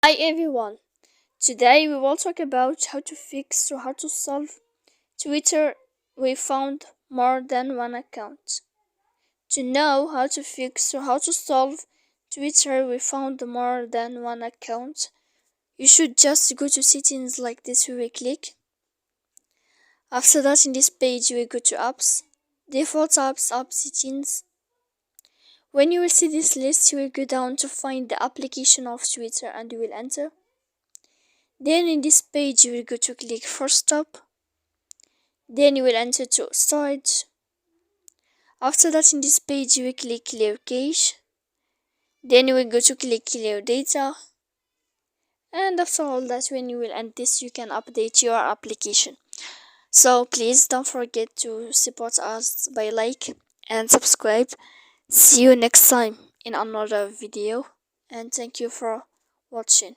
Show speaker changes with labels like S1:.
S1: Hi everyone. Today we will talk about how to fix or how to solve Twitter. We found more than one account. To know how to fix or how to solve Twitter, we found more than one account. You should just go to settings like this. We will click. After that, in this page, we go to apps, default apps, app settings. When you will see this list, you will go down to find the application of Twitter and you will enter. Then in this page you will go to click for stop. Then you will enter to storage. After that, in this page you will click clear cache. Then you will go to click clear data. And after all that, when you will end this, you can update your application. So please don't forget to support us by like and subscribe. See you next time in another video, and thank you for watching.